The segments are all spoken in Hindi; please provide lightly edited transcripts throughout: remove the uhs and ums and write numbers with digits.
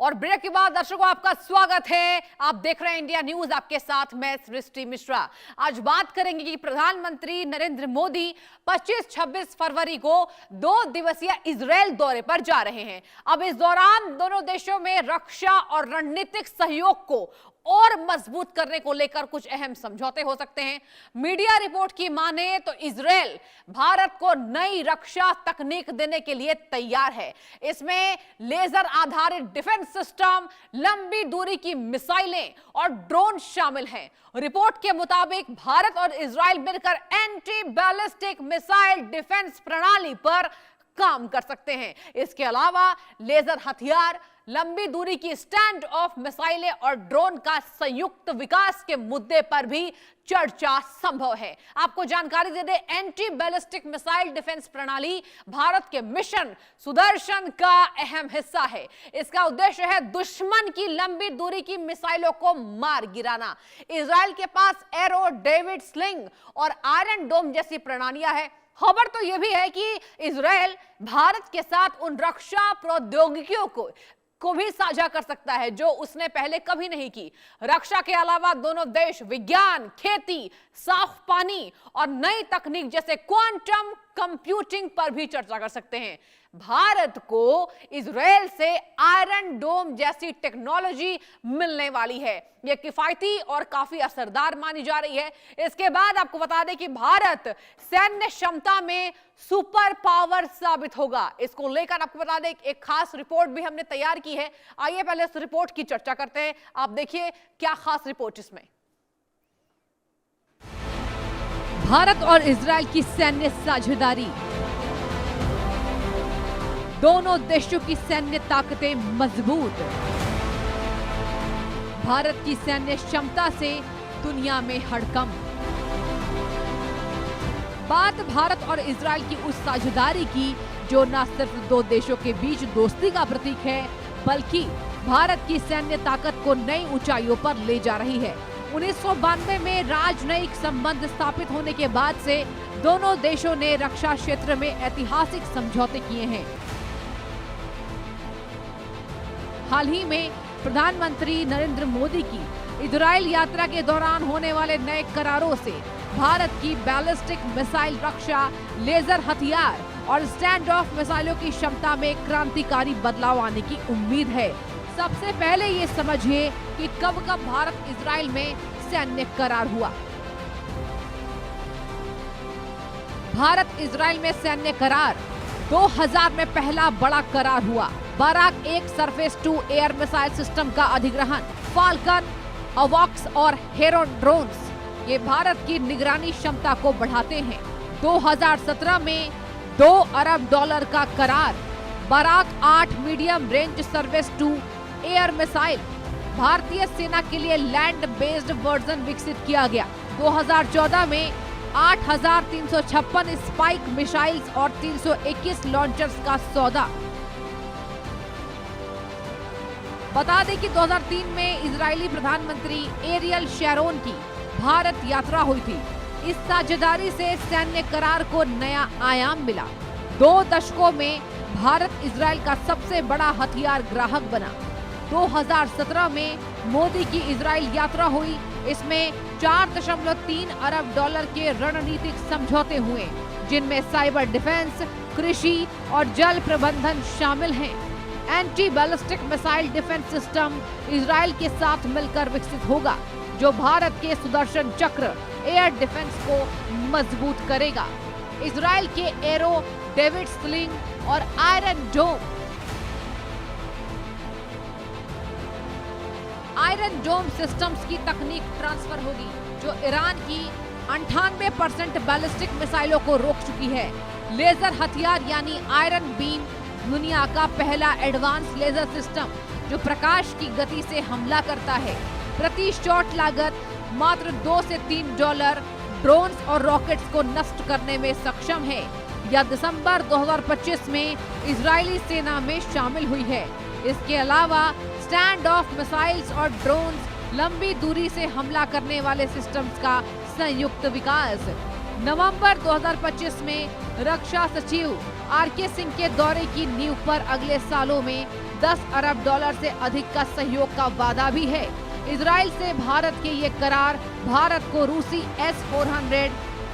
और ब्रेक के बाद दर्शकों आपका स्वागत है। आप देख रहे हैं इंडिया न्यूज, आपके साथ मैं सृष्टि मिश्रा। आज बात करेंगे कि प्रधानमंत्री नरेंद्र मोदी 25-26 फरवरी को 2 दिवसीय इजरायल दौरे पर जा रहे हैं। अब इस दौरान दोनों देशों में रक्षा और रणनीतिक सहयोग को और मजबूत करने को लेकर कुछ अहम समझौते हो सकते हैं। मीडिया रिपोर्ट की माने तो इजरायल भारत को नई रक्षा तकनीक देने के लिए तैयार है। इसमें लेजर आधारित डिफेंस सिस्टम, लंबी दूरी की मिसाइलें और ड्रोन शामिल हैं। रिपोर्ट के मुताबिक भारत और इजरायल मिलकर एंटी बैलिस्टिक मिसाइल डिफेंस प्रणाली पर काम कर सकते हैं। इसके अलावा लेजर हथियार, लंबी दूरी की स्टैंड ऑफ मिसाइलें और ड्रोन का संयुक्त विकास के मुद्दे पर भी चर्चा संभव है। आपको जानकारी दे दें, एंटी बैलिस्टिक मिसाइल डिफेंस प्रणाली भारत के मिशन सुदर्शन का अहम हिस्सा है। इसका उद्देश्य है दुश्मन की लंबी दूरी की मिसाइलों को मार गिराना। इजरायल के पास एरो, डेविड स्लिंग और आयरन डोम जैसी प्रणालियां हैं। खबर तो यह भी है कि इजरायल भारत के साथ उन रक्षा प्रौद्योगिकियों को भी साझा कर सकता है जो उसने पहले कभी नहीं की। रक्षा के अलावा दोनों देश विज्ञान, खेती, साफ पानी और नई तकनीक जैसे क्वांटम कंप्यूटिंग पर भी चर्चा कर सकते हैं। भारत को इजरायल से आयरन डोम जैसी टेक्नोलॉजी मिलने वाली है। यह किफायती और काफी असरदार मानी जा रही है। इसके बाद आपको बता दें कि भारत सैन्य क्षमता में सुपर पावर साबित होगा। इसको लेकर आपको बता दें एक खास रिपोर्ट भी हमने तैयार की है। आइए पहले इस रिपोर्ट की चर्चा करते हैं। आप देखिए क्या खास रिपोर्ट इसमें। भारत और इजरायल की सैन्य साझेदारी, दोनों देशों की सैन्य ताकतें मजबूत। भारत की सैन्य क्षमता से दुनिया में हड़कंप। बात भारत और इजरायल की उस साझेदारी की जो न सिर्फ दो देशों के बीच दोस्ती का प्रतीक है, बल्कि भारत की सैन्य ताकत को नई ऊंचाइयों पर ले जा रही है। 1992 में राजनयिक संबंध स्थापित होने के बाद से दोनों देशों ने रक्षा क्षेत्र में ऐतिहासिक समझौते किए हैं। हाल ही में प्रधानमंत्री नरेंद्र मोदी की इजरायल यात्रा के दौरान होने वाले नए करारों से भारत की बैलिस्टिक मिसाइल रक्षा, लेजर हथियार और स्टैंड ऑफ मिसाइलों की क्षमता में क्रांतिकारी बदलाव आने की उम्मीद है। सबसे पहले ये समझिए कि कब कब भारत इजरायल में सैन्य करार हुआ। भारत इजरायल में सैन्य करार 2000 में पहला बड़ा करार हुआ। Barak 1 surface to air missile system का अधिग्रहण, फाल्कन, अवॉक्स और हेरोन ड्रोन्स ये भारत की निगरानी क्षमता को बढ़ाते हैं। 2017 में $2 अरब का करार, Barak 8 medium range service to air missile, भारतीय सेना के लिए लैंड बेस्ड वर्जन विकसित किया गया। 2014 में 8,356 स्पाइक मिसाइल्स और 321 लॉन्चर्स का सौदा। बता दें कि 2003 में इजरायली प्रधानमंत्री एरियल शैरोन की भारत यात्रा हुई थी। इस साझेदारी से सैन्य करार को नया आयाम मिला। 2 दशकों में भारत इजरायल का सबसे बड़ा हथियार ग्राहक बना। 2017 में मोदी की इजरायल यात्रा हुई। इसमें $4.3 अरब के रणनीतिक समझौते हुए, जिनमें साइबर डिफेंस, कृषि और जल प्रबंधन शामिल हैं। Anti ballistic missile defence system Israel के साथ मिलकर विकसित होगा, जो भारत के सुदर्शन चक्र एयर डिफेंस को मजबूत करेगा। इजरायल के एरो, डेविड स्लिंग और आयरन डोम सिस्टम्स की तकनीक ट्रांसफर होगी, जो ईरान की 98% बैलिस्टिक मिसाइलों को रोक चुकी है। लेजर हथियार यानी आयरन बीम दुनिया का पहला एडवांस लेजर सिस्टम जो प्रकाश की गति से हमला करता है। प्रति शॉट लागत मात्र $2 से $3 ड्रोन्स और रॉकेट्स को नष्ट करने में सक्षम है। यह दिसंबर 2025 में इजरायली सेना में शामिल हुई है। इसके अलावा स्टैंड ऑफ मिसाइल्स और ड्रोन्स, लंबी दूरी से हमला करने वाले सिस्टम्स का संयुक्त विकास। नवंबर 2025 में रक्षा सचिव आरके सिंह के दौरे की नींव पर अगले सालों में 10 अरब डॉलर से अधिक का सहयोग का वादा भी है। इजराइल से भारत के ये करार भारत को रूसी S-400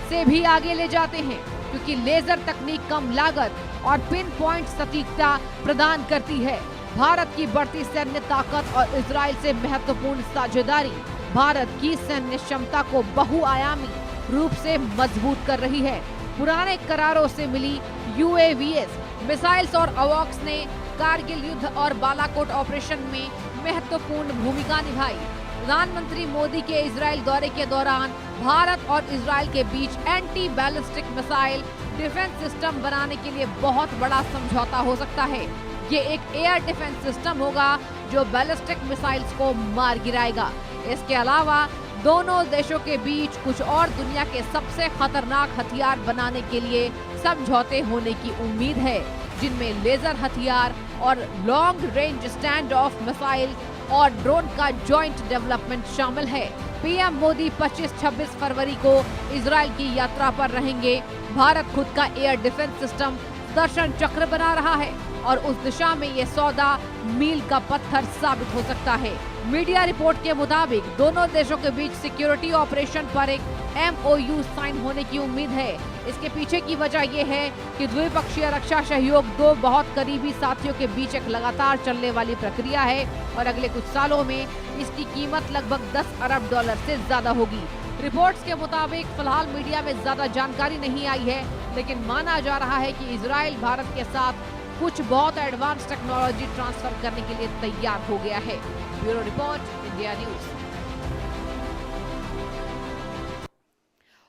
से भी आगे ले जाते हैं, क्योंकि लेजर तकनीक कम लागत और पिन पॉइंट सटीकता प्रदान करती है। भारत की बढ़ती सैन्य ताकत और इजराइल से महत्वपूर्ण साझेदारी भारत की सैन्य क्षमता को बहुआयामी रूप से मजबूत कर रही है। पुराने करारों से मिली UAVs, मिसाइल्स और अवॉक्स ने कारगिल युद्ध और बालाकोट ऑपरेशन में महत्वपूर्ण भूमिका निभाई। प्रधानमंत्री मोदी के इजराइल दौरे के दौरान भारत और इजराइल के बीच anti ballistic missile defence system बनाने के लिए बहुत बड़ा समझौता हो सकता है। ये एक एयर डिफेंस सिस्टम होगा जो बैलिस्टिक मिसाइल्स को मार गिराएगा। इसके अलावा दोनों देशों के बीच कुछ और दुनिया के सबसे खतरनाक हथियार बनाने के लिए समझौते होने की उम्मीद है, जिनमें लेजर हथियार और long range stand of missile और ड्रोन का जॉइंट डेवलपमेंट शामिल है। पीएम मोदी 25-26 फरवरी को इजराइल की यात्रा पर रहेंगे। भारत खुद का एयर डिफेंस सिस्टम दर्शन चक्र बना रहा है और उस दिशा में ये सौदा मील का पत्थर साबित हो सकता है। मीडिया रिपोर्ट के मुताबिक दोनों देशों के बीच सिक्योरिटी ऑपरेशन पर एक MOU साइन होने की उम्मीद है। इसके पीछे की वजह यह है कि द्विपक्षीय रक्षा सहयोग दो बहुत करीबी साथियों के बीच एक लगातार चलने वाली प्रक्रिया है और अगले कुछ सालों में इसकी कीमत लगभग 10 अरब डॉलर से ज्यादा होगी। रिपोर्ट्स के मुताबिक फिलहाल मीडिया में ज्यादा जानकारी नहीं आई है, लेकिन माना जा रहा है कि इजराइल भारत के साथ कुछ बहुत एडवांस टेक्नोलॉजी ट्रांसफर करने के लिए तैयार हो गया है। Bureau report, India news.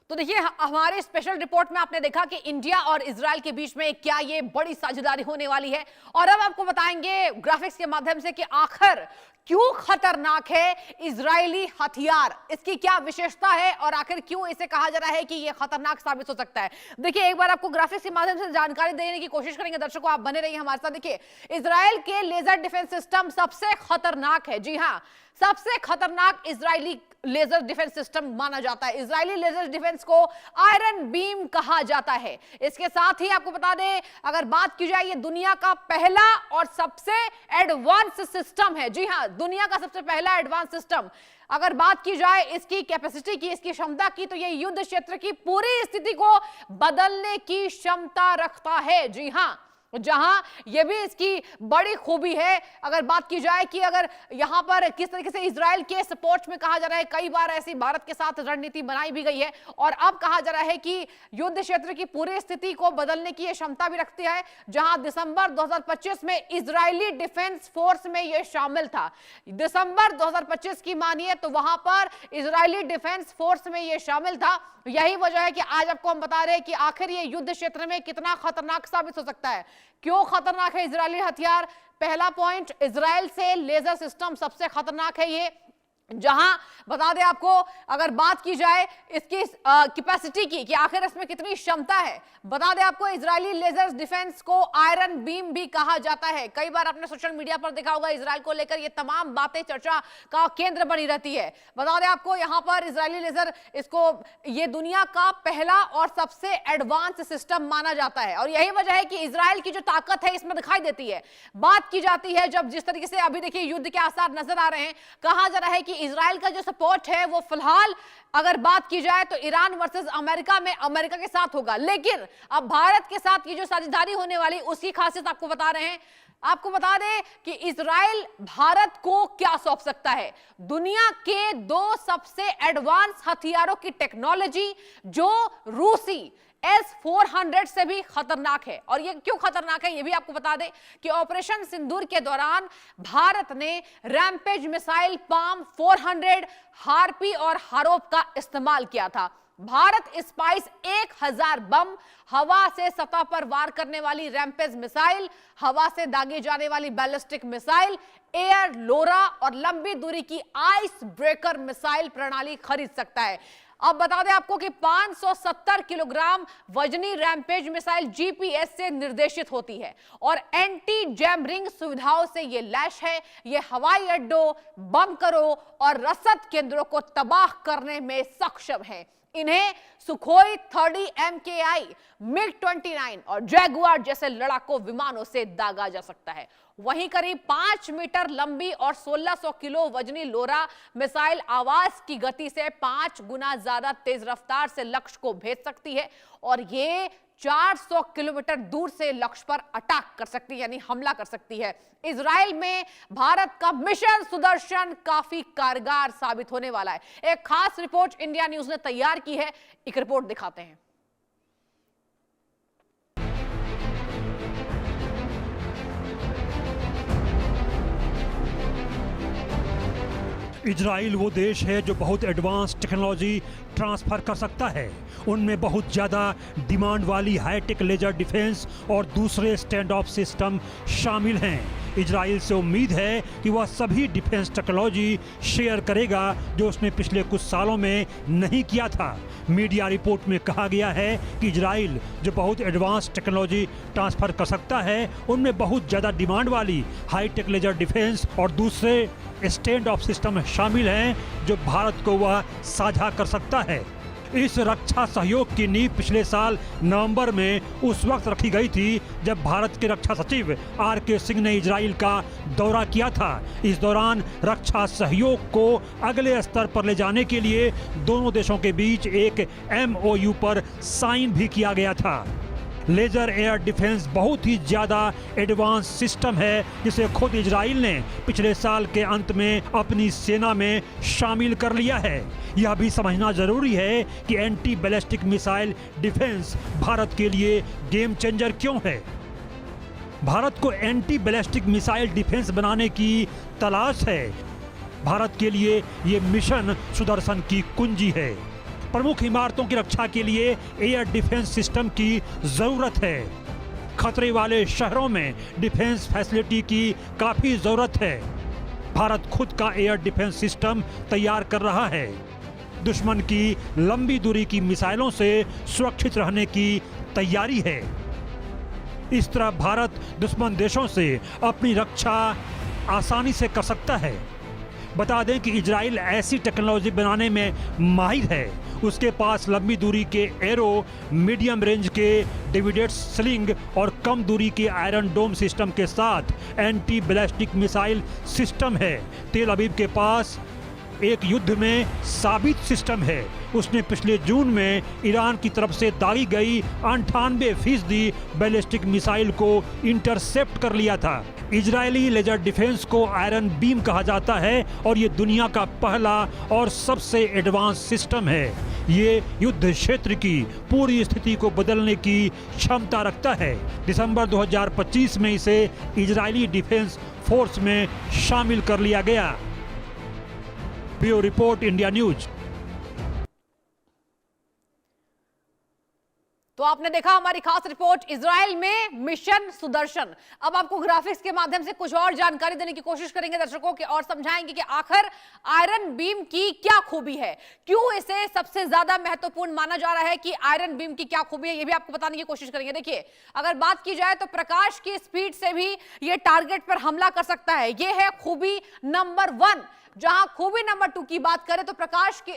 तो देखिए, हमारे स्पेशल रिपोर्ट में आपने देखा कि इंडिया और इजराइल के बीच में क्या ये बड़ी साझेदारी होने वाली है, और अब आपको बताएंगे ग्राफिक्स के माध्यम से कि आखिर क्यों खतरनाक है इजरायली हथियार, इसकी क्या विशेषता है और आखिर क्यों इसे कहा जा रहा है कि यह खतरनाक साबित हो सकता है। देखिए, एक बार आपको ग्राफिक्स के माध्यम से जानकारी देने की कोशिश करेंगे। दर्शकों, आप बने रहिए हमारे साथ। देखिए, इजराइल के लेजर डिफेंस सिस्टम सबसे खतरनाक है। जी हां, सबसे खतरनाक इजरायली लेजर डिफेंस सिस्टम माना जाता है। इजरायली लेजर डिफेंस को आयरन बीम कहा जाता है। इसके साथ ही आपको बता दें, अगर बात की जाए, ये दुनिया का पहला और सबसे एडवांस सिस्टम है। जी हां, दुनिया का सबसे पहला एडवांस सिस्टम। अगर बात की जाए इसकी कैपेसिटी की, इसकी क्षमता की, तो ये युद्ध क्षेत्र की पूरी स्थिति को बदलने की क्षमता रखता है। जी हां, जहां यह भी इसकी बड़ी खूबी है। अगर बात की जाए कि अगर यहां पर किस तरीके से इजराइल के सपोर्ट में कहा जा रहा है, कई बार ऐसी भारत के साथ रणनीति बनाई भी गई है, और अब कहा जा रहा है कि युद्ध क्षेत्र की पूरी स्थिति को बदलने की यह क्षमता भी रखती है। जहां दिसंबर 2025 में इजरायली डिफेंस फोर्स में यह शामिल था। दिसंबर 2025 की मानिए तो वहां पर इजरायली डिफेंस फोर्स में यह शामिल था। यही वजह है कि आज आपको हम बता रहे हैं कि आखिर ये युद्ध क्षेत्र में कितना खतरनाक साबित हो सकता है। क्यों खतरनाक है इजरायली हथियार? पहला पॉइंट, इजराइल से लेजर सिस्टम सबसे खतरनाक है ये। जहां बता दें आपको, अगर बात की जाए इसकी कैपेसिटी की कि आखिर इसमें कितनी क्षमता है, बता दें आपको, इजरायली लेजर डिफेंस को आयरन बीम भी कहा जाता है। कई बार आपने सोशल मीडिया पर देखा होगा, इजराइल को लेकर ये तमाम बातें चर्चा का केंद्र बनी रहती है। बता दें आपको, यहां पर इजरायली लेजर, इसको ये दुनिया का पहला और सबसे एडवांस सिस्टम माना जाता है, और यही वजह है कि इजराइल की जो ताकत है इसमें दिखाई देती है। बात की जाती है जब जिस तरीके से अभी देखिए युद्ध के आसार नजर आ रहे हैं, कहा जा रहा है कि इजराइल का जो सपोर्ट है वो फिलहाल अगर बात की जाए तो ईरान वर्सेस अमेरिका में अमेरिका के साथ होगा, लेकिन अब भारत के साथ ये जो साझेदारी होने वाली उसकी खासियत आपको बता रहे हैं। आपको बता दें कि इजराइल भारत को क्या सौंप सकता है, दुनिया के दो सबसे एडवांस हथियारों की टेक्नोलॉजी, जो रूसी S-400 से भी खतरनाक है। और ये क्यों खतरनाक है ये भी आपको बता दें कि ऑपरेशन सिंदूर के दौरान भारत ने रैम्पेज मिसाइल पाम 400, हार्पी और हारोप का इस्तेमाल किया था। भारत स्पाइस 1000 बम, हवा से सतह पर वार करने वाली रैम्पेज मिसाइल, हवा से दागे जाने वाली बैलिस्टिक मिसाइल, एयर लोरा और लंबी दूरी की आइस ब्रेकर मिसाइल प्रणाली खरीद सकता है। अब बता दें आपको कि 570 किलोग्राम वजनी रैम्पेज मिसाइल GPS से निर्देशित होती है और एंटी जैम रिंग सुविधाओं से यह लैश है। यह हवाई अड्डों, बंकरों और रसद केंद्रों को तबाह करने में सक्षम है। इन्हें सुखोई 30 MKI, MiG-29 और जैगुआर जैसे लड़ाकू विमानों से दागा जा सकता है। वहीं करीब 5 मीटर लंबी और 1600 किलो वजनी लोरा मिसाइल आवाज की गति से 5 गुना ज्यादा तेज रफ्तार से लक्ष्य को भेज सकती है और ये 400 किलोमीटर दूर से लक्ष्य पर अटैक कर सकती है, यानी हमला कर सकती है। इजराइल में भारत का मिशन सुदर्शन काफी कारगर साबित होने वाला है। एक खास रिपोर्ट इंडिया न्यूज ने तैयार की है, एक रिपोर्ट दिखाते हैं। इजराइल वो देश है जो बहुत एडवांस टेक्नोलॉजी ट्रांसफर कर सकता है। उनमें बहुत ज़्यादा डिमांड वाली हाईटेक लेजर डिफेंस और दूसरे स्टैंड ऑफ सिस्टम शामिल हैं। इजराइल से उम्मीद है कि वह सभी डिफेंस टेक्नोलॉजी शेयर करेगा जो उसने पिछले कुछ सालों में नहीं किया था। मीडिया रिपोर्ट में कहा गया है कि इजराइल जो बहुत एडवांस टेक्नोलॉजी ट्रांसफ़र कर सकता है, उनमें बहुत ज़्यादा डिमांड वाली हाईटेक लेजर डिफेंस और दूसरे स्टैंड ऑफ सिस्टम शामिल हैं जो भारत को वह साझा कर सकता है। इस रक्षा सहयोग की नींव पिछले साल नवंबर में उस वक्त रखी गई थी जब भारत के रक्षा सचिव RK सिंह ने इजराइल का दौरा किया था। इस दौरान रक्षा सहयोग को अगले स्तर पर ले जाने के लिए दोनों देशों के बीच एक MOU पर साइन भी किया गया था। लेजर एयर डिफेंस बहुत ही ज़्यादा एडवांस सिस्टम है जिसे खुद इजराइल ने पिछले साल के अंत में अपनी सेना में शामिल कर लिया है। यह भी समझना जरूरी है कि anti ballistic missile defence Bharat के लिए गेम चेंजर क्यों है। भारत को एंटी बैलिस्टिक मिसाइल डिफेंस बनाने की तलाश है। भारत के लिए ये मिशन सुदर्शन की कुंजी है। प्रमुख इमारतों की रक्षा के लिए एयर डिफेंस सिस्टम की जरूरत है। खतरे वाले शहरों में डिफेंस फैसिलिटी की काफी जरूरत है। भारत खुद का एयर डिफेंस सिस्टम तैयार कर रहा है। दुश्मन की लंबी दूरी की मिसाइलों से सुरक्षित रहने की तैयारी है। इस तरह भारत दुश्मन देशों से अपनी रक्षा आसानी से कर सकता है। बता दें कि इजराइल ऐसी टेक्नोलॉजी बनाने में माहिर है। उसके पास लंबी दूरी के एरो, मीडियम रेंज के डिविडेड स्लिंग और कम दूरी के आयरन डोम सिस्टम के साथ एंटी बैलिस्टिक मिसाइल सिस्टम है। तेल अवीव के पास एक युद्ध में साबित सिस्टम है। उसने पिछले जून में ईरान की तरफ से दागी गई 98% बैलिस्टिक मिसाइल को इंटरसेप्ट कर लिया था। इजरायली लेजर डिफेंस को आयरन बीम कहा जाता है और ये दुनिया का पहला और सबसे एडवांस सिस्टम है। ये युद्ध क्षेत्र की पूरी स्थिति को बदलने की क्षमता रखता है। दिसंबर 2025 में इसे इजरायली डिफेंस फोर्स में शामिल कर लिया गया। Bureau report, India news. तो आपने देखा हमारी खास रिपोर्ट इजराइल में मिशन सुदर्शन। अब आपको ग्राफिक्स के माध्यम से कुछ और जानकारी देने की कोशिश करेंगे दर्शकों के और समझाएंगे कि आखिर आयरन बीम की क्या खूबी है, क्यों इसे सबसे ज्यादा महत्वपूर्ण माना जा रहा है कि आयरन बीम की क्या खूबी है, ये भी आपको बताने की कोशिश करेंगे। देखिए, अगर बात की जाए तो प्रकाश की स्पीड से भी ये टारगेट पर हमला कर सकता है। ये है खूबी नंबर 1। जहां खूबी नंबर 2 की बात करें तो प्रकाश की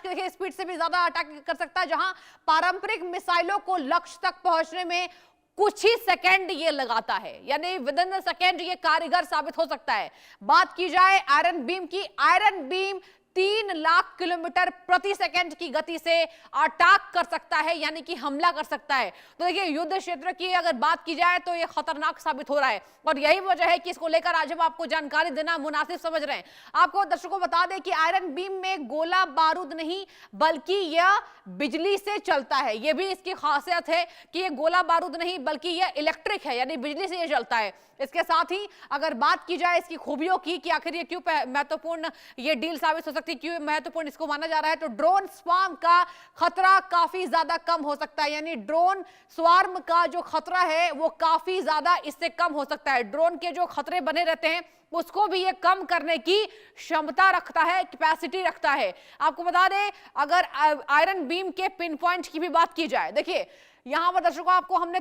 देखिए स्पीड से भी ज्यादा अटैक कर सकता है। जहां पारंपरिक मिसाइलों को लक्ष्य तक पहुंचने में कुछ ही सेकंड ये लगाता है, यानी विद इन सेकंड ये कारगर साबित हो सकता है। बात की जाए आयरन बीम की, आयरन बीम 3 लाख किलोमीटर प्रति सेकंड की गति से अटैक कर सकता है, यानी कि हमला कर सकता है। तो देखिए, युद्ध क्षेत्र की अगर बात की जाए तो यह खतरनाक साबित हो रहा है और यही वजह है कि इसको लेकर आज हम आपको जानकारी देना मुनासिब समझ रहे हैं। आपको दर्शकों बता दें कि आयरन बीम में गोला बारूद नहीं बल्कि यह बिजली से चलता है। यह भी इसकी खासियत है कि यह गोला बारूद नहीं बल्कि यह इलेक्ट्रिक है, यानी बिजली से यह चलता है। इसके साथ ही अगर बात की जाए इसकी खूबियों की कि आखिर ये क्यों महत्वपूर्ण ये डील साबित हो सकती है, क्यों महत्वपूर्ण इसको माना जा रहा है, तो ड्रोन स्वार्म का खतरा काफी ज्यादा कम हो सकता है। यानी ड्रोन स्वार्म का जो खतरा है वो काफी ज्यादा इससे कम हो सकता है। ड्रोन के जो खतरे बने रहते हैं उसको भी ये कम करने की क्षमता रखता है, कैपेसिटी रखता है। आपको बता दें, अगर आयरन बीम के पिन पॉइंट की भी बात की जाए, देखिए यहां पर दर्शकों आपको हमने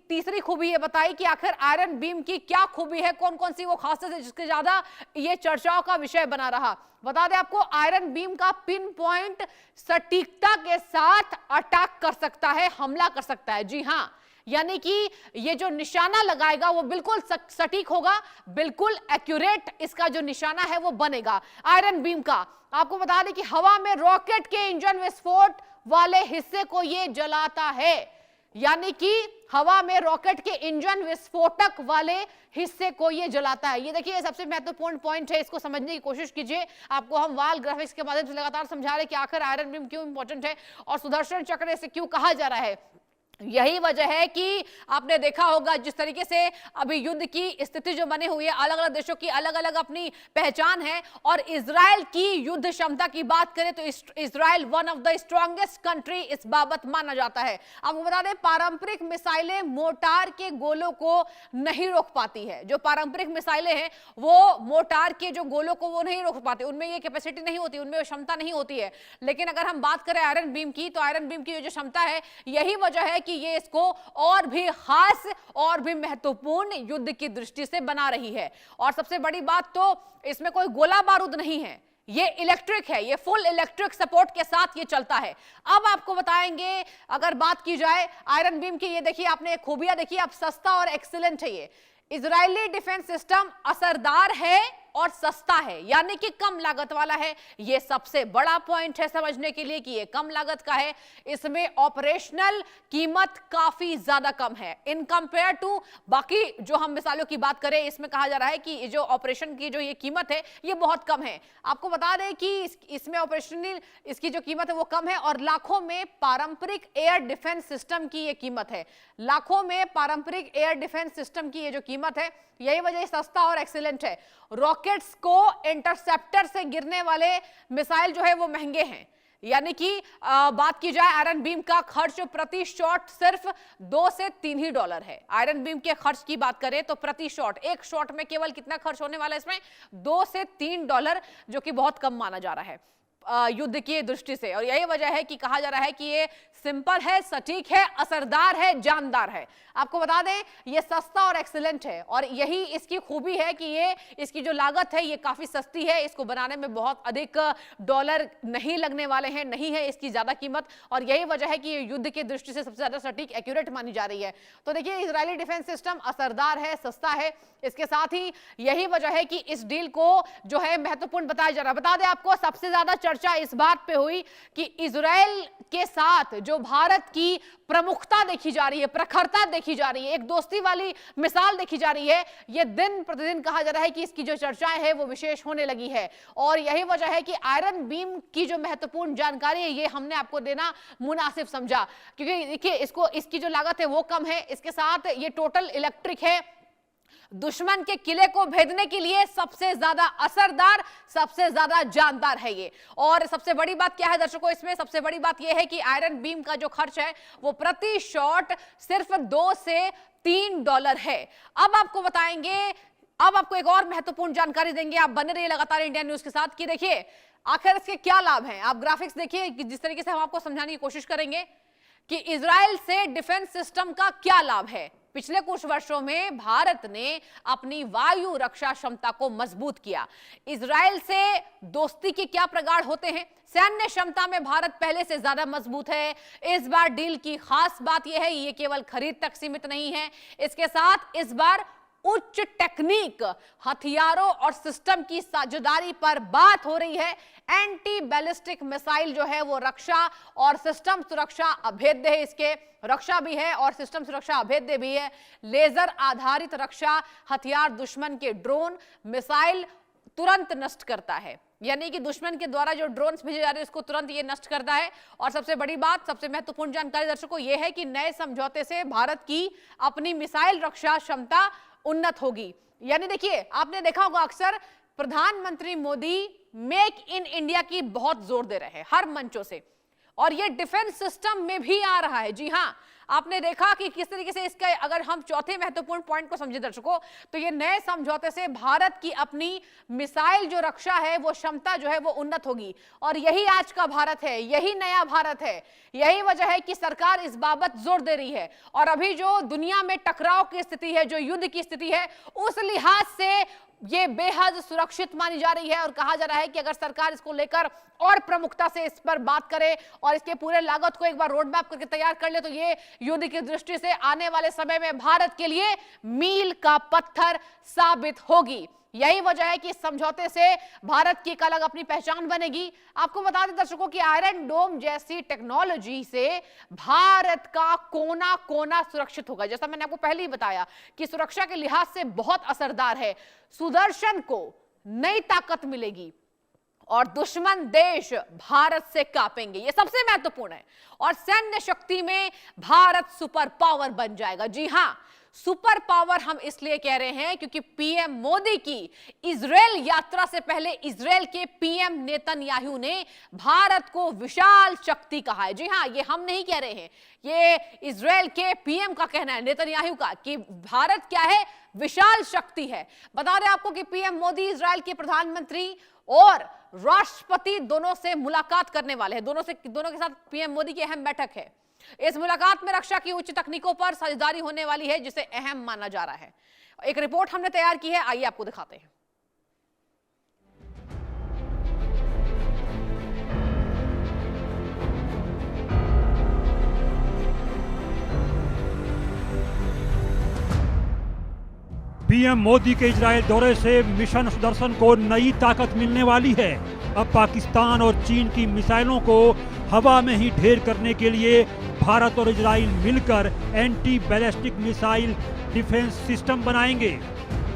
तीसरी खूबी ये बताई कि आखिर आयरन बीम की क्या खूबी है, कौन कौन सी वो खासियत है जिसके ज्यादा ये चर्चाओं का विषय बना रहा। बता दें आपको, आयरन बीम का पिन पॉइंट सटीकता के साथ अटैक कर सकता है, हमला कर सकता है। जी हां, यानी कि ये जो निशाना लगाएगा वो बिल्कुल सटीक होगा, बिल्कुल एक्यूरेट इसका जो निशाना है वो बनेगा आयरन बीम का। आपको बता दें कि हवा में रॉकेट के इंजन विस्फोट वाले हिस्से को ये जलाता है, यानी कि हवा में रॉकेट के इंजन विस्फोटक वाले हिस्से को ये जलाता है। ये देखिए सबसे महत्वपूर्ण पॉइंट है, इसको समझने की कोशिश कीजिए। आपको हम वाल ग्राफिक्स के माध्यम से लगातार समझा रहे हैं कि आखिर आयरन बीम क्यों इंपॉर्टेंट है और सुदर्शन चक्र इसे क्यों कहा जा रहा है। यही वजह है कि आपने देखा होगा जिस तरीके से अभी युद्ध की स्थिति जो बनी हुई है, अलग अलग देशों की अलग अलग अपनी पहचान है, और इजराइल की युद्ध क्षमता की बात करें तो Israel one of the strongest country इस बाबत माना जाता है। आपको बता दें, पारंपरिक मिसाइलें मोर्टार के गोलों को नहीं रोक पाती है। जो पारंपरिक मिसाइलें हैं वो मोर्टार के जो गोलों को वो नहीं रोक पाती, उनमें ये कैपेसिटी नहीं होती, उनमें क्षमता नहीं होती है। लेकिन अगर हम बात करें आयरन बीम की, तो आयरन बीम की जो क्षमता है, यही वजह है कि ये इसको और भी खास और भी महत्वपूर्ण युद्ध की दृष्टि से बना रही है। और सबसे बड़ी बात तो इसमें कोई गोला बारूद नहीं है, ये इलेक्ट्रिक है, ये फुल इलेक्ट्रिक सपोर्ट के साथ ये चलता है। अब आपको बताएंगे, अगर बात की जाए आयरन बीम की, ये देखिए आपने खूबियां देखिए, अब सस्ता और एक्सीलेंट है। ये इजरायली डिफेंस सिस्टम असरदार है और सस्ता है, यानी कि कम लागत वाला है। यह सबसे बड़ा पॉइंट है समझने के लिए कि यह कम लागत का है। इसमें ऑपरेशनल कीमत काफी ज्यादा कम है इन कंपेयर टू बाकी जो हम मिसाइलों की बात करें। इसमें कहा जा रहा है कि जो ऑपरेशन की जो ये कीमत है ये बहुत कम है। आपको बता दें कि इसमें ऑपरेशनल इसकी जो कीमत है वो कम है, और लाखों में पारंपरिक एयर डिफेंस सिस्टम की ये कीमत है। लाखों में पारंपरिक एयर डिफेंस सिस्टम की ये जो कीमत है, यही वजह सस्ता और एक्सीलेंट है। रॉकेट्स को इंटरसेप्टर से गिरने वाले मिसाइल जो है वो महंगे हैं, यानी कि बात की जाए आयरन बीम का खर्च प्रति शॉट सिर्फ $2 से $3 है। आयरन बीम के खर्च की बात करें तो प्रति शॉट, एक शॉट में केवल कितना खर्च होने वाला है इसमें, $2 से $3, जो कि बहुत कम माना जा रहा है युद्ध की दृष्टि से। और यही वजह है कि कहा जा रहा है कि ये सिंपल है, सटीक है, असरदार है, जानदार है। आपको बता दें ये सस्ता और एक्सीलेंट है, और यही इसकी खूबी है कि ये इसकी जो लागत है ये काफी सस्ती है। इसको बनाने में बहुत अधिक डॉलर नहीं लगने वाले हैं, नहीं है इसकी ज्यादा कीमत, और यही वजह है कि ये युद्ध की दृष्टि से सबसे ज्यादा सटीक, एक्यूरेट मानी जा रही है। तो देखिए इजरायली डिफेंस सिस्टम असरदार है, सस्ता है। इसके साथ ही यही वजह है कि इस डील को जो है महत्वपूर्ण बताया जा रहा है। बता दें आपको, सबसे ज्यादा चर्चा इस बात पे हुई कि इजराइल के साथ जो भारत की प्रमुखता देखी जा रही है, प्रखरता देखी जा रही है, एक दोस्ती वाली मिसाल देखी जा रही है, ये दिन प्रतिदिन कहा जा रहा है कि इसकी जो चर्चाएं है वो विशेष होने लगी है। और यही वजह है कि आयरन बीम की जो महत्वपूर्ण जानकारी है ये हमने आपको देना मुनासिब समझा, क्योंकि देखिए इसकी जो लागत है वो कम है, इसके साथ ये टोटल इलेक्ट्रिक है, दुश्मन के किले को भेदने के लिए सबसे ज्यादा असरदार, सबसे ज्यादा जानदार है ये। और सबसे बड़ी बात क्या है दर्शकों, इसमें सबसे बड़ी बात यह है कि आयरन बीम का जो खर्च है वो प्रति शॉट सिर्फ $2 से $3 है। अब आपको बताएंगे, अब आपको एक और महत्वपूर्ण जानकारी देंगे, आप बने रहिए लगातार इंडिया न्यूज के साथ कि देखिए आखिर इसके क्या लाभ हैं। आप ग्राफिक्स देखिए कि जिस तरीके से हम आपको समझाने की कोशिश करेंगे कि इजराइल से डिफेंस सिस्टम का क्या लाभ है। पिछले कुछ वर्षों में भारत ने अपनी वायु रक्षा क्षमता को मजबूत किया। इजराइल से दोस्ती के क्या प्रगाढ़ होते हैं, सैन्य क्षमता में भारत पहले से ज्यादा मजबूत है। इस बार डील की खास बात यह है, ये केवल खरीद तक सीमित नहीं है, इसके साथ इस बार उच्च टेक्निक, हथियारों और सिस्टम की साझेदारी पर बात हो रही है। एंटी बैलिस्टिक मिसाइल जो है वो रक्षा और सिस्टम सुरक्षा अभेद्य है, इसके रक्षा भी है और सिस्टम सुरक्षा अभेद्य भी है। लेजर आधारित रक्षा हथियार दुश्मन के ड्रोन मिसाइल तुरंत नष्ट करता है, यानी कि दुश्मन के द्वारा जो ड्रोन्स भेजे जा रहे हैं उसको तुरंत ये नष्ट करता है। और सबसे बड़ी बात, सबसे महत्वपूर्ण जानकारी दर्शकों ये है कि नए समझौते से भारत की अपनी मिसाइल रक्षा क्षमता उन्नत होगी। यानी देखिए आपने देखा होगा अक्सर प्रधानमंत्री मोदी मेक इन इंडिया की बहुत जोर दे रहे हैं हर मंचों से, और ये डिफेंस सिस्टम में भी आ रहा है। जी हां, आपने देखा कि किस तरीके से इसका, अगर हम चौथे महत्वपूर्ण पॉइंट को समझे दर्शकों, तो ये नए समझौते से भारत की अपनी मिसाइल जो रक्षा है वो क्षमता जो है वो उन्नत होगी। और यही आज का भारत है, यही नया भारत है। यही वजह है कि सरकार इस बाबत जोर दे रही है। और अभी जो दुनिया में टकराव की स्थिति है, जो युद्ध की स्थिति है, उस लिहाज से ये बेहद सुरक्षित मानी जा रही है। और कहा जा रहा है कि अगर सरकार इसको लेकर और प्रमुखता से इस पर बात करे और इसके पूरे लागत को एक बार रोड मैप करके तैयार कर ले, तो ये युद्ध की दृष्टि से आने वाले समय में भारत के लिए मील का पत्थर साबित होगी। यही वजह है कि इस समझौते से भारत की एक अलग अपनी पहचान बनेगी। आपको बता दें दर्शकों कि आयरन डोम जैसी टेक्नोलॉजी से भारत का कोना कोना सुरक्षित होगा। जैसा मैंने आपको पहले ही बताया कि सुरक्षा के लिहाज से बहुत असरदार है। सुदर्शन को नई ताकत मिलेगी और दुश्मन देश भारत से कांपेंगे, ये सबसे महत्वपूर्ण है। और सैन्य शक्ति में भारत सुपर पावर बन जाएगा। जी हां, सुपर पावर हम इसलिए कह रहे हैं क्योंकि पीएम मोदी की इजराइल यात्रा से पहले इजराइल के पीएम नेतन्याहू ने भारत को विशाल शक्ति कहा है। जी हां, ये हम नहीं कह रहे हैं, ये इजराइल के पीएम का कहना है, नेतन्याहू का, कि भारत क्या है, विशाल शक्ति है। बता रहे आपको कि पीएम मोदी इजराइल के प्रधानमंत्री और राष्ट्रपति दोनों से मुलाकात करने वाले हैं। दोनों के साथ पीएम मोदी की अहम बैठक है। इस मुलाकात में रक्षा की उच्च तकनीकों पर साझेदारी होने वाली है, जिसे अहम माना जा रहा है। एक रिपोर्ट हमने तैयार की है, आइए आपको दिखाते हैं। पीएम मोदी के इजराइल दौरे से मिशन सुदर्शन को नई ताकत मिलने वाली है। अब पाकिस्तान और चीन की मिसाइलों को हवा में ही ढेर करने के लिए भारत और इजराइल मिलकर anti ballistic missile defence system बनाएंगे।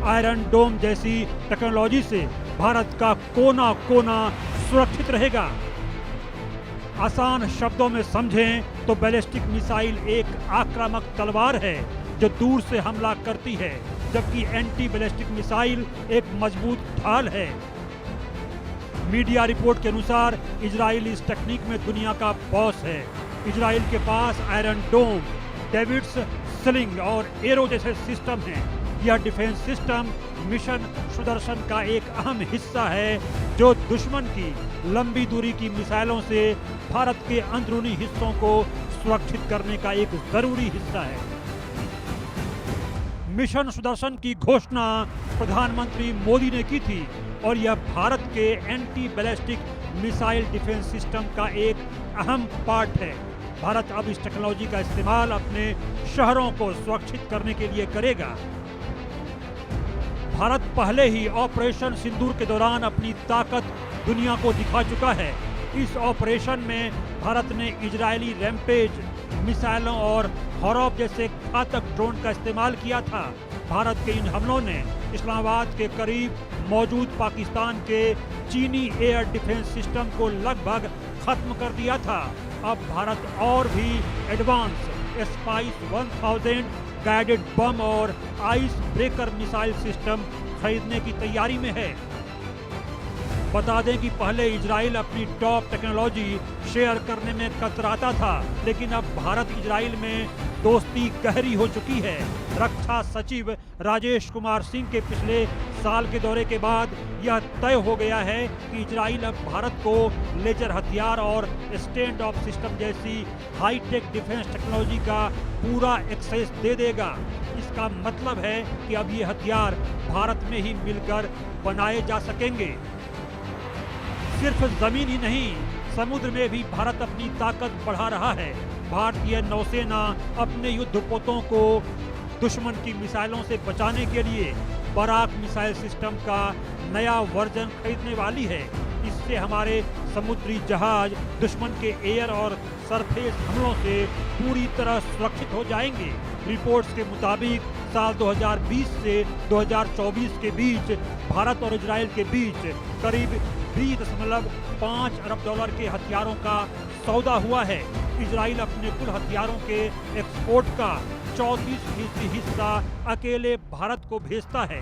आयरन डोम जैसी टेक्नोलॉजी से भारत का कोना कोना सुरक्षित रहेगा। आसान शब्दों में समझें तो बैलिस्टिक मिसाइल एक आक्रामक तलवार है जो दूर से हमला करती है, जबकि एंटी बैलिस्टिक मिसाइल एक मजबूत ढाल है। मीडिया रिपोर्ट के अनुसार इजराइल इस टेक्निक में दुनिया का बॉस है। इजराइल के पास आयरन डोम, डेविड्स स्लिंग और एरो जैसे सिस्टम हैं। यह डिफेंस सिस्टम मिशन सुदर्शन का एक अहम हिस्सा है, जो दुश्मन की लंबी दूरी की मिसाइलों से भारत के अंदरूनी हिस्सों को सुरक्षित करने का एक जरूरी हिस्सा है। मिशन सुदर्शन की घोषणा प्रधानमंत्री मोदी ने की थी और यह भारत के anti ballistic missile defence system का एक अहम पार्ट है। भारत अब इस टेक्नोलॉजी का इस्तेमाल अपने शहरों को सुरक्षित करने के लिए करेगा। भारत पहले ही ऑपरेशन सिंदूर के दौरान अपनी ताकत दुनिया को दिखा चुका है। इस ऑपरेशन में भारत ने इजरायली रैम्पेज मिसाइलों और हॉरॉब जैसे घातक ड्रोन का इस्तेमाल किया था। भारत के इन हमलों ने इस्लामाबाद के करीब मौजूद पाकिस्तान के चीनी एयर डिफेंस सिस्टम को लगभग खत्म कर दिया था। अब भारत और भी एडवांस स्पाइस 1000 गाइडेड बम और आइस ब्रेकर मिसाइल सिस्टम खरीदने की तैयारी में है। बता दें कि पहले इजराइल अपनी टॉप टेक्नोलॉजी शेयर करने में कतराता था, लेकिन अब भारत इजराइल में दोस्ती गहरी हो चुकी है। रक्षा सचिव राजेश कुमार सिंह के पिछले साल के दौरे के बाद यह तय हो गया है कि इजराइल अब भारत को लेजर हथियार और स्टैंड ऑफ सिस्टम जैसी हाईटेक डिफेंस टेक्नोलॉजी का पूरा एक्सेस दे देगा। इसका मतलब है कि अब ये हथियार भारत में ही मिलकर बनाए जा सकेंगे। सिर्फ जमीन ही नहीं, समुद्र में भी भारत अपनी ताकत बढ़ा रहा है। भारतीय नौसेना अपने युद्धपोतों को दुश्मन की मिसाइलों से बचाने के लिए बराक मिसाइल सिस्टम का नया वर्जन खरीदने वाली है। इससे हमारे समुद्री जहाज दुश्मन के एयर और सरफेस हमलों से पूरी तरह सुरक्षित हो जाएंगे। रिपोर्ट्स के मुताबिक साल 2020 से 2024 के बीच भारत और इजराइल के बीच करीब 20.5 अरब डॉलर के हथियारों का सौदा हुआ है। इजराइल अपने कुल हथियारों के एक्सपोर्ट का 34% हिस्सा अकेले भारत को भेजता है।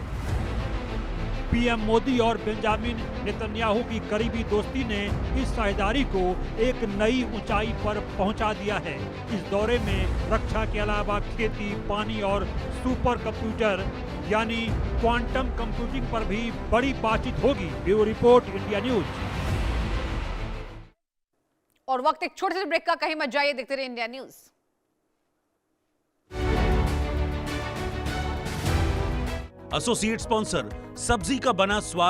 पीएम मोदी और बेंजामिन नेतन्याहू की करीबी दोस्ती ने इस साझेदारी को एक नई ऊंचाई पर पहुंचा दिया है। इस दौरे में रक्षा के अलावा खेती, पानी और सुपर कंप्यूटर यानी क्वांटम कंप्यूटिंग पर भी बड़ी बातचीत होगी। Bureau report, India news. और वक्त एक छोटे से ब्रेक का, कहीं मत जाइए, देखते रहिए इंडिया न्यूज। एसोसिएट स्पॉन्सर, सब्जी का बना स्वाद